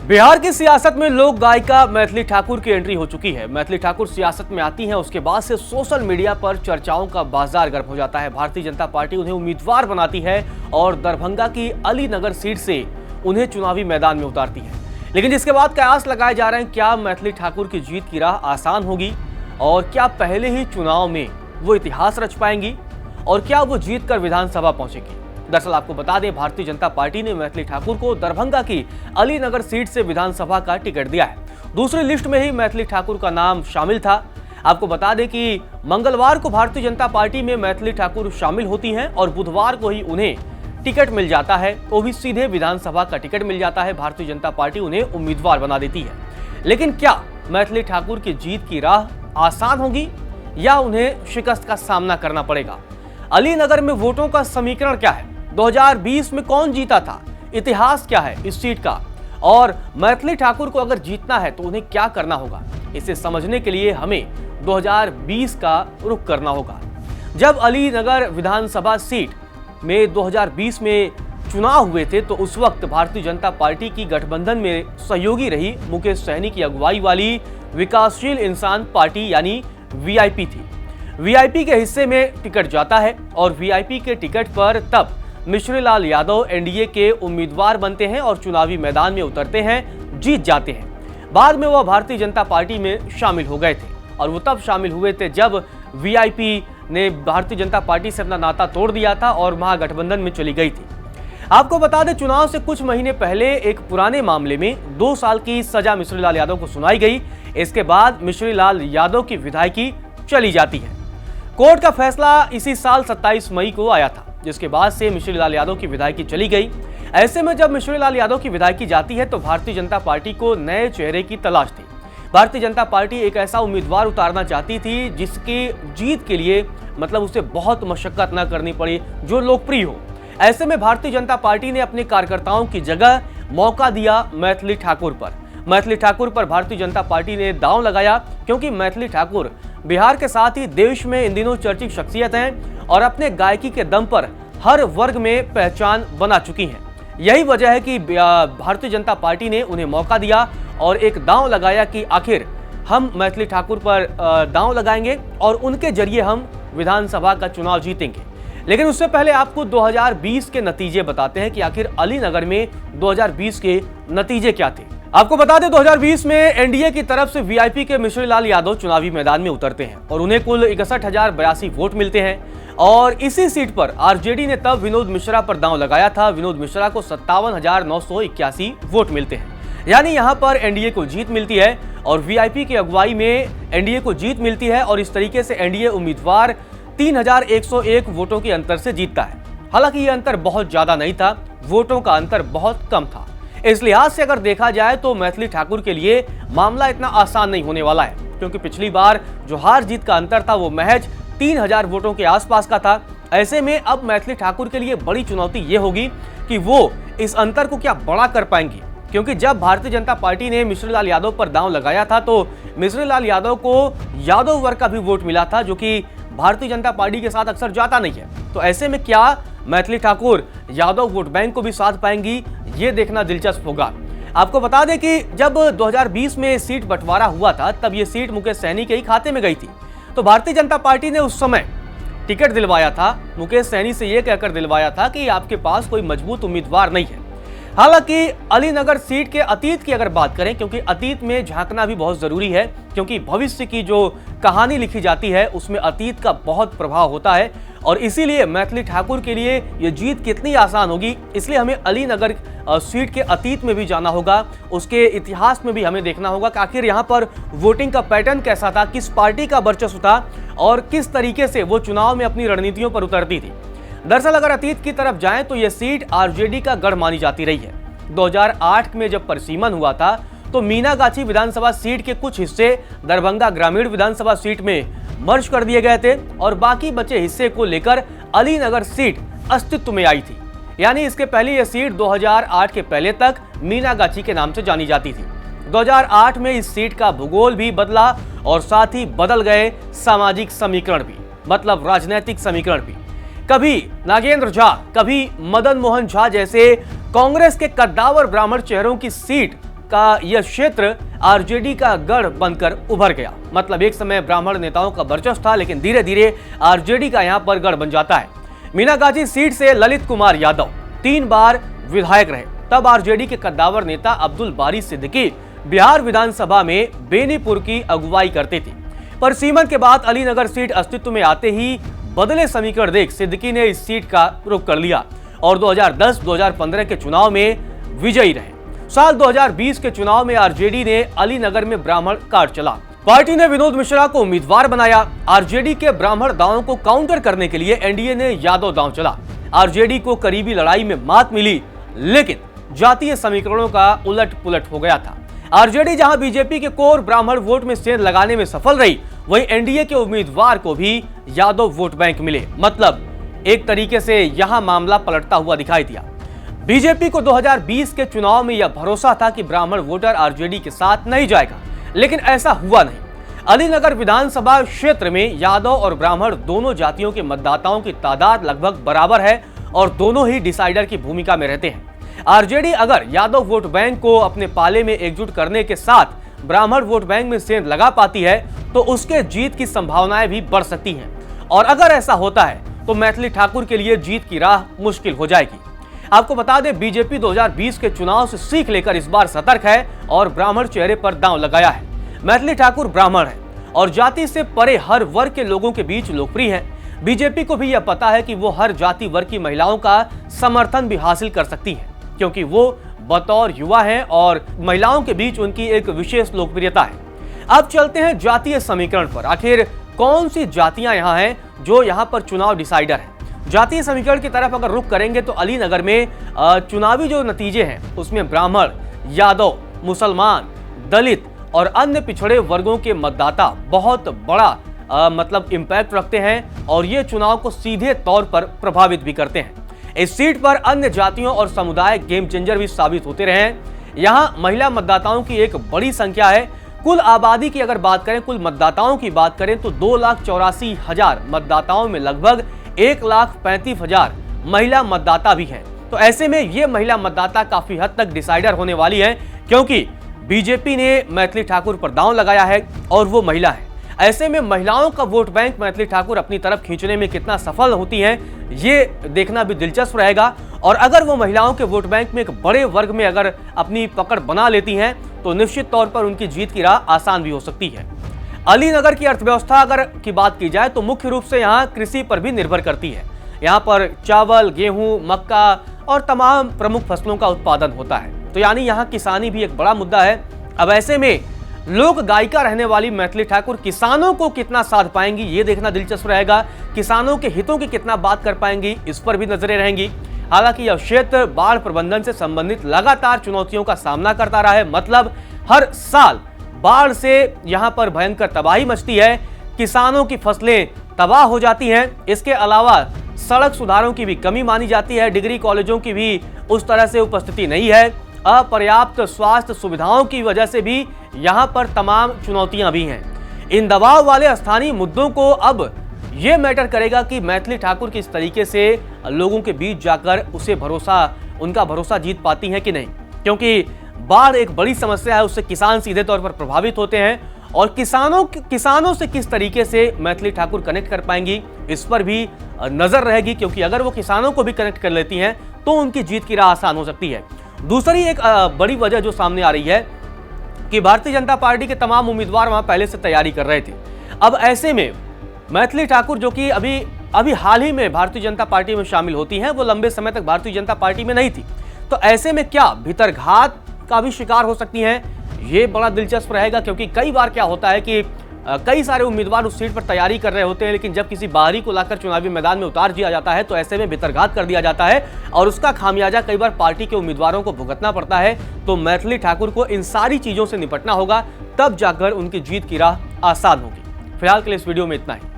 बिहार की सियासत में लोक गायिका मैथिली ठाकुर की एंट्री हो चुकी है। मैथिली ठाकुर सियासत में आती हैं, उसके बाद से सोशल मीडिया पर चर्चाओं का बाजार गर्म हो जाता है। भारतीय जनता पार्टी उन्हें उम्मीदवार बनाती है और दरभंगा की अलीनगर सीट से उन्हें चुनावी मैदान में उतारती है। लेकिन जिसके बाद कयास लगाए जा रहे हैं, क्या मैथिली ठाकुर की जीत की राह आसान होगी और क्या पहले ही चुनाव में वो इतिहास रच पाएंगी और क्या वो जीत कर विधानसभा पहुंचेगी। दरअसल आपको बता दें, भारतीय जनता पार्टी ने मैथिली ठाकुर को दरभंगा की अलीनगर सीट से विधानसभा का टिकट दिया है। दूसरी लिस्ट में ही मैथिली ठाकुर का नाम शामिल था। आपको बता दें कि मंगलवार को भारतीय जनता पार्टी में मैथिली ठाकुर शामिल होती हैं और बुधवार को ही उन्हें टिकट मिल जाता है, वो भी सीधे विधानसभा का टिकट मिल जाता है। भारतीय जनता पार्टी उन्हें उम्मीदवार बना देती है। लेकिन क्या मैथिली ठाकुर की जीत की राह आसान होगी या उन्हें शिकस्त का सामना करना पड़ेगा? अलीनगर में वोटों का समीकरण क्या है? 2020 में कौन जीता था? इतिहास क्या है इस सीट का? और मैथिली ठाकुर को अगर जीतना है तो उन्हें क्या करना होगा? इसे समझने के लिए हमें 2020 का रुख करना होगा। जब अलीनगर विधानसभा सीट में 2020 में चुनाव हुए थे तो उस वक्त भारतीय जनता पार्टी की गठबंधन में सहयोगी रही मुकेश सहनी की अगुवाई वाली विकासशील इंसान पार्टी यानी वीआईपी थी। वीआईपी के हिस्से में टिकट जाता है और वीआईपी के टिकट पर तब मिश्री लाल यादव एनडीए के उम्मीदवार बनते हैं और चुनावी मैदान में उतरते हैं, जीत जाते हैं। बाद में वह भारतीय जनता पार्टी में शामिल हो गए थे और वो तब शामिल हुए थे जब वीआईपी ने भारतीय जनता पार्टी से अपना नाता तोड़ दिया था और महागठबंधन में चली गई थी। आपको बता दें, चुनाव से कुछ महीने पहले एक पुराने मामले में 2 साल की सजा मिश्री लाल यादव को सुनाई गई। इसके बाद मिश्री लाल यादव की विधायकी चली जाती है। कोर्ट का फैसला इसी साल 27 मई को आया था, जिसके बाद से मिश्री लाल यादव की विधायकी चली गई। ऐसे में जब मिश्री लाल यादव की विधायकी जाती है तो भारतीय जनता पार्टी को नए चेहरे की तलाश थी। भारतीय जनता पार्टी एक ऐसा उम्मीदवार उतारना चाहती थी जिसकी जीत के लिए उसे बहुत मशक्कत न करनी पड़ी, जो लोकप्रिय हो। ऐसे में भारतीय जनता पार्टी ने अपने कार्यकर्ताओं की जगह मौका दिया मैथिली ठाकुर पर। मैथिली ठाकुर पर भारतीय जनता पार्टी ने दांव लगाया, क्योंकि मैथिली ठाकुर बिहार के साथ ही देश में इन दिनों चर्चित शख्सियत हैं और अपने गायकी के दम पर हर वर्ग में पहचान बना चुकी हैं। यही वजह है कि भारतीय जनता पार्टी ने उन्हें मौका दिया और एक दांव लगाया कि आखिर हम मैथिली ठाकुर पर दांव लगाएंगे और उनके जरिए हम विधानसभा का चुनाव जीतेंगे। लेकिन उससे पहले आपको 2020 के नतीजे बताते हैं कि आखिर अलीनगर में 2020 के नतीजे क्या थे। आपको बता दें, 2020 में एनडीए की तरफ से वीआईपी के मिश्री लाल यादव चुनावी मैदान में उतरते हैं और उन्हें कुल 61,082 वोट मिलते हैं। और इसी सीट पर आरजेडी ने तब विनोद मिश्रा पर दांव लगाया था। विनोद मिश्रा को 57,981 वोट मिलते हैं। यानी यहां पर एनडीए को जीत मिलती है और वीआईपी की अगुवाई में एनडीए को जीत मिलती है और इस तरीके से एनडीए उम्मीदवार 3,101 वोटों के अंतर से जीतता है। हालांकि यह अंतर बहुत ज्यादा नहीं था, वोटों का अंतर बहुत कम था। इस लिहाज से अगर देखा जाए तो मैथिली ठाकुर के लिए मामला इतना आसान नहीं होने वाला है, क्योंकि पिछली बार जो हार जीत का अंतर था वो महज 3,000 वोटों के आसपास का था। ऐसे में अब मैथिली ठाकुर के लिए बड़ी चुनौती ये होगी कि वो इस अंतर को क्या बड़ा कर पाएंगी, क्योंकि जब भारतीय जनता पार्टी ने मिश्री लाल यादव पर दांव लगाया था तो मिश्री लाल यादव को यादव वर्ग का भी वोट मिला था, जो कि भारतीय जनता पार्टी के साथ अक्सर जाता नहीं है। तो ऐसे में क्या मैथिली ठाकुर यादव वोट बैंक को भी साध पाएंगी, ये देखना दिलचस्प होगा। आपको बता दें कि जब 2020 में सीट बंटवारा हुआ था तब ये सीट मुकेश सहनी के ही खाते में गई थी। तो भारतीय जनता पार्टी ने उस समय टिकट दिलवाया था, मुकेश सहनी से ये कहकर दिलवाया था कि आपके पास कोई मजबूत उम्मीदवार नहीं है। हालांकि अलीनगर सीट के अतीत की अगर बात करें, क्योंकि अतीत में झांकना भी बहुत जरूरी है, क्योंकि भविष्य की जो कहानी लिखी जाती है उसमें अतीत का बहुत प्रभाव होता है और इसीलिए मैथिली ठाकुर के लिए ये जीत कितनी आसान होगी, इसलिए हमें अलीनगर सीट के अतीत में भी जाना होगा, उसके इतिहास में भी हमें देखना होगा कि आखिर यहाँ पर वोटिंग का पैटर्न कैसा था, किस पार्टी का वर्चस्व था और किस तरीके से वो चुनाव में अपनी रणनीतियों पर उतरती थी। दरअसल अगर अतीत की तरफ जाएं तो यह सीट आरजेडी का गढ़ मानी जाती रही है। 2008 में जब परिसीमन हुआ था तो मीनागाछी विधानसभा सीट के कुछ हिस्से दरभंगा ग्रामीण विधानसभा सीट में मर्ज कर दिए गए थे और बाकी बचे हिस्से को लेकर अलीनगर सीट अस्तित्व में आई थी। यानी इसके पहले यह सीट 2008 के पहले तक मीनागाछी के नाम से जानी जाती थी। 2008 में इस सीट का भूगोल भी बदला और साथ ही बदल गए सामाजिक समीकरण भी, राजनीतिक समीकरण भी। कभी नागेंद्र झा, कभी मदन मोहन झा जैसे कांग्रेस के कद्दावर ब्राह्मण चेहरों की सीट का यह क्षेत्र आरजेडी का गढ़ बनकर उभर गया। मतलब एक समय ब्राह्मण नेताओं का वर्चस्व था, लेकिन धीरे धीरे आरजेडी का यहां पर गढ़ बन जाता है। मीनागाजी सीट से ललित कुमार यादव 3 बार विधायक रहे। तब आरजेडी के कद्दावर नेता अब्दुल बारी सिद्दीकी बिहार विधानसभा में बेनीपुर की अगुवाई करते थे। पर सीमन के बाद अलीनगर सीट अस्तित्व में आते ही बदले समीकरण देख सिद्दीकी ने इस सीट का रुख कर लिया और 2010-2015 के चुनाव में विजयी रहे। साल 2020 के चुनाव में आरजेडी ने अलीनगर में ब्राह्मण कार्ड चला। पार्टी ने विनोद मिश्रा को उम्मीदवार बनाया। आरजेडी के ब्राह्मण दावों को काउंटर करने के लिए एनडीए ने यादव दांव चला। आरजेडी को करीबी लड़ाई में मात मिली, लेकिन जातीय समीकरणों का उलट पुलट हो गया था। आरजेडी जहां बीजेपी के कोर ब्राह्मण वोट में सेंध लगाने में सफल रही, वहीं एनडीए के उम्मीदवार को भी यादव वोट बैंक मिले। मतलब एक तरीके से यहां मामला पलटता हुआ दिखाई दिया। बीजेपी को 2020 के चुनाव में यह भरोसा था कि ब्राह्मण वोटर आरजेडी के साथ नहीं जाएगा, लेकिन ऐसा हुआ नहीं। अलीनगर विधानसभा क्षेत्र में यादव और ब्राह्मण दोनों जातियों के मतदाताओं की तादाद लगभग बराबर है और दोनों ही डिसाइडर की भूमिका में रहते हैं। आरजेडी अगर यादव वोट बैंक को अपने पाले में एकजुट करने के साथ ब्राह्मण वोट बैंक में सेंध लगा पाती है तो उसके जीत की संभावनाएं भी बढ़ सकती हैं। और अगर ऐसा होता है तो मैथिली ठाकुर के लिए जीत की राह मुश्किल हो जाएगी। आपको बता दें, बीजेपी 2020 के चुनाव से सीख लेकर इस बार सतर्क है और ब्राह्मण चेहरे पर दांव लगाया है। मैथिली ठाकुर ब्राह्मण है और जाति से परे हर वर्ग के लोगों के बीच लोकप्रिय है। बीजेपी को भी यह पता है कि वो हर जाति वर्ग की महिलाओं का समर्थन भी हासिल कर सकती है, क्योंकि वो बतौर युवा हैं और महिलाओं के बीच उनकी एक विशेष लोकप्रियता है। अब चलते हैं जातीय समीकरण पर। आखिर कौन सी जातियां यहाँ हैं जो यहाँ पर चुनाव डिसाइडर है? जातीय समीकरण की तरफ अगर रुख करेंगे तो अलीनगर में चुनावी जो नतीजे हैं उसमें ब्राह्मण, यादव, मुसलमान, दलित और अन्य पिछड़े वर्गों के मतदाता बहुत बड़ा मतलब इम्पैक्ट रखते हैं और ये चुनाव को सीधे तौर पर प्रभावित भी करते हैं। इस सीट पर अन्य जातियों और समुदाय गेम चेंजर भी साबित होते रहे हैं। यहाँ महिला मतदाताओं की एक बड़ी संख्या है। कुल आबादी की अगर बात करें, कुल मतदाताओं की बात करें तो 2,84,000 मतदाताओं में लगभग 1,35,000 महिला मतदाता भी हैं। तो ऐसे में ये महिला मतदाता काफी हद तक डिसाइडर होने वाली है, क्योंकि बीजेपी ने मैथिली ठाकुर पर दांव लगाया है और वो महिला है। ऐसे में महिलाओं का वोट बैंक मैथिली ठाकुर अपनी तरफ खींचने में कितना सफल होती हैं, ये देखना भी दिलचस्प रहेगा। और अगर वो महिलाओं के वोट बैंक में एक बड़े वर्ग में अगर अपनी पकड़ बना लेती हैं तो निश्चित तौर पर उनकी जीत की राह आसान भी हो सकती है। अलीनगर की अर्थव्यवस्था अगर की बात की जाए तो मुख्य रूप से यहाँ कृषि पर भी निर्भर करती है। यहाँ पर चावल, गेहूं, मक्का और तमाम प्रमुख फसलों का उत्पादन होता है, तो यानी यहाँ किसानी भी एक बड़ा मुद्दा है। अब ऐसे में लोक गायिका रहने वाली मैथिली ठाकुर किसानों को कितना साध पाएंगी, ये देखना दिलचस्प रहेगा। किसानों के हितों की कितना बात कर पाएंगी, इस पर भी नजरें रहेंगी। हालांकि यह क्षेत्र बाढ़ प्रबंधन से संबंधित लगातार चुनौतियों का सामना करता रहा है। मतलब हर साल बाढ़ से यहाँ पर भयंकर तबाही मचती है, किसानों की फसलें तबाह हो जाती हैं। इसके अलावा सड़क सुधारों की भी कमी मानी जाती है, डिग्री कॉलेजों की भी उस तरह से उपस्थिति नहीं है, अपर्याप्त स्वास्थ्य सुविधाओं की वजह से भी यहाँ पर तमाम चुनौतियां भी हैं। इन दबाव वाले स्थानीय मुद्दों को अब ये मैटर करेगा कि मैथिली ठाकुर किस तरीके से लोगों के बीच जाकर उनका भरोसा जीत पाती हैं कि नहीं, क्योंकि बाढ़ एक बड़ी समस्या है, उससे किसान सीधे तौर पर प्रभावित होते हैं और किसानों से किस तरीके से मैथिली ठाकुर कनेक्ट कर पाएंगी, इस पर भी नजर रहेगी। क्योंकि अगर वो किसानों को भी कनेक्ट कर लेती हैं तो उनकी जीत की राह आसान हो सकती है। दूसरी एक बड़ी वजह जो सामने आ रही है कि भारतीय जनता पार्टी के तमाम उम्मीदवार वहां पहले से तैयारी कर रहे थे। अब ऐसे में मैथिली ठाकुर जो कि अभी हाल ही में भारतीय जनता पार्टी में शामिल होती हैं, वो लंबे समय तक भारतीय जनता पार्टी में नहीं थी, तो ऐसे में क्या भीतरघात का भी शिकार हो सकती हैं, ये बड़ा दिलचस्प रहेगा। क्योंकि कई बार क्या होता है कि कई सारे उम्मीदवार उस सीट पर तैयारी कर रहे होते हैं, लेकिन जब किसी बाहरी को लाकर चुनावी मैदान में उतार दिया जाता है तो ऐसे में भीतरघात कर दिया जाता है और उसका खामियाजा कई बार पार्टी के उम्मीदवारों को भुगतना पड़ता है। तो मैथिली ठाकुर को इन सारी चीजों से निपटना होगा, तब जाकर उनकी जीत की राह आसान होगी। फिलहाल के लिए इस वीडियो में इतना ही।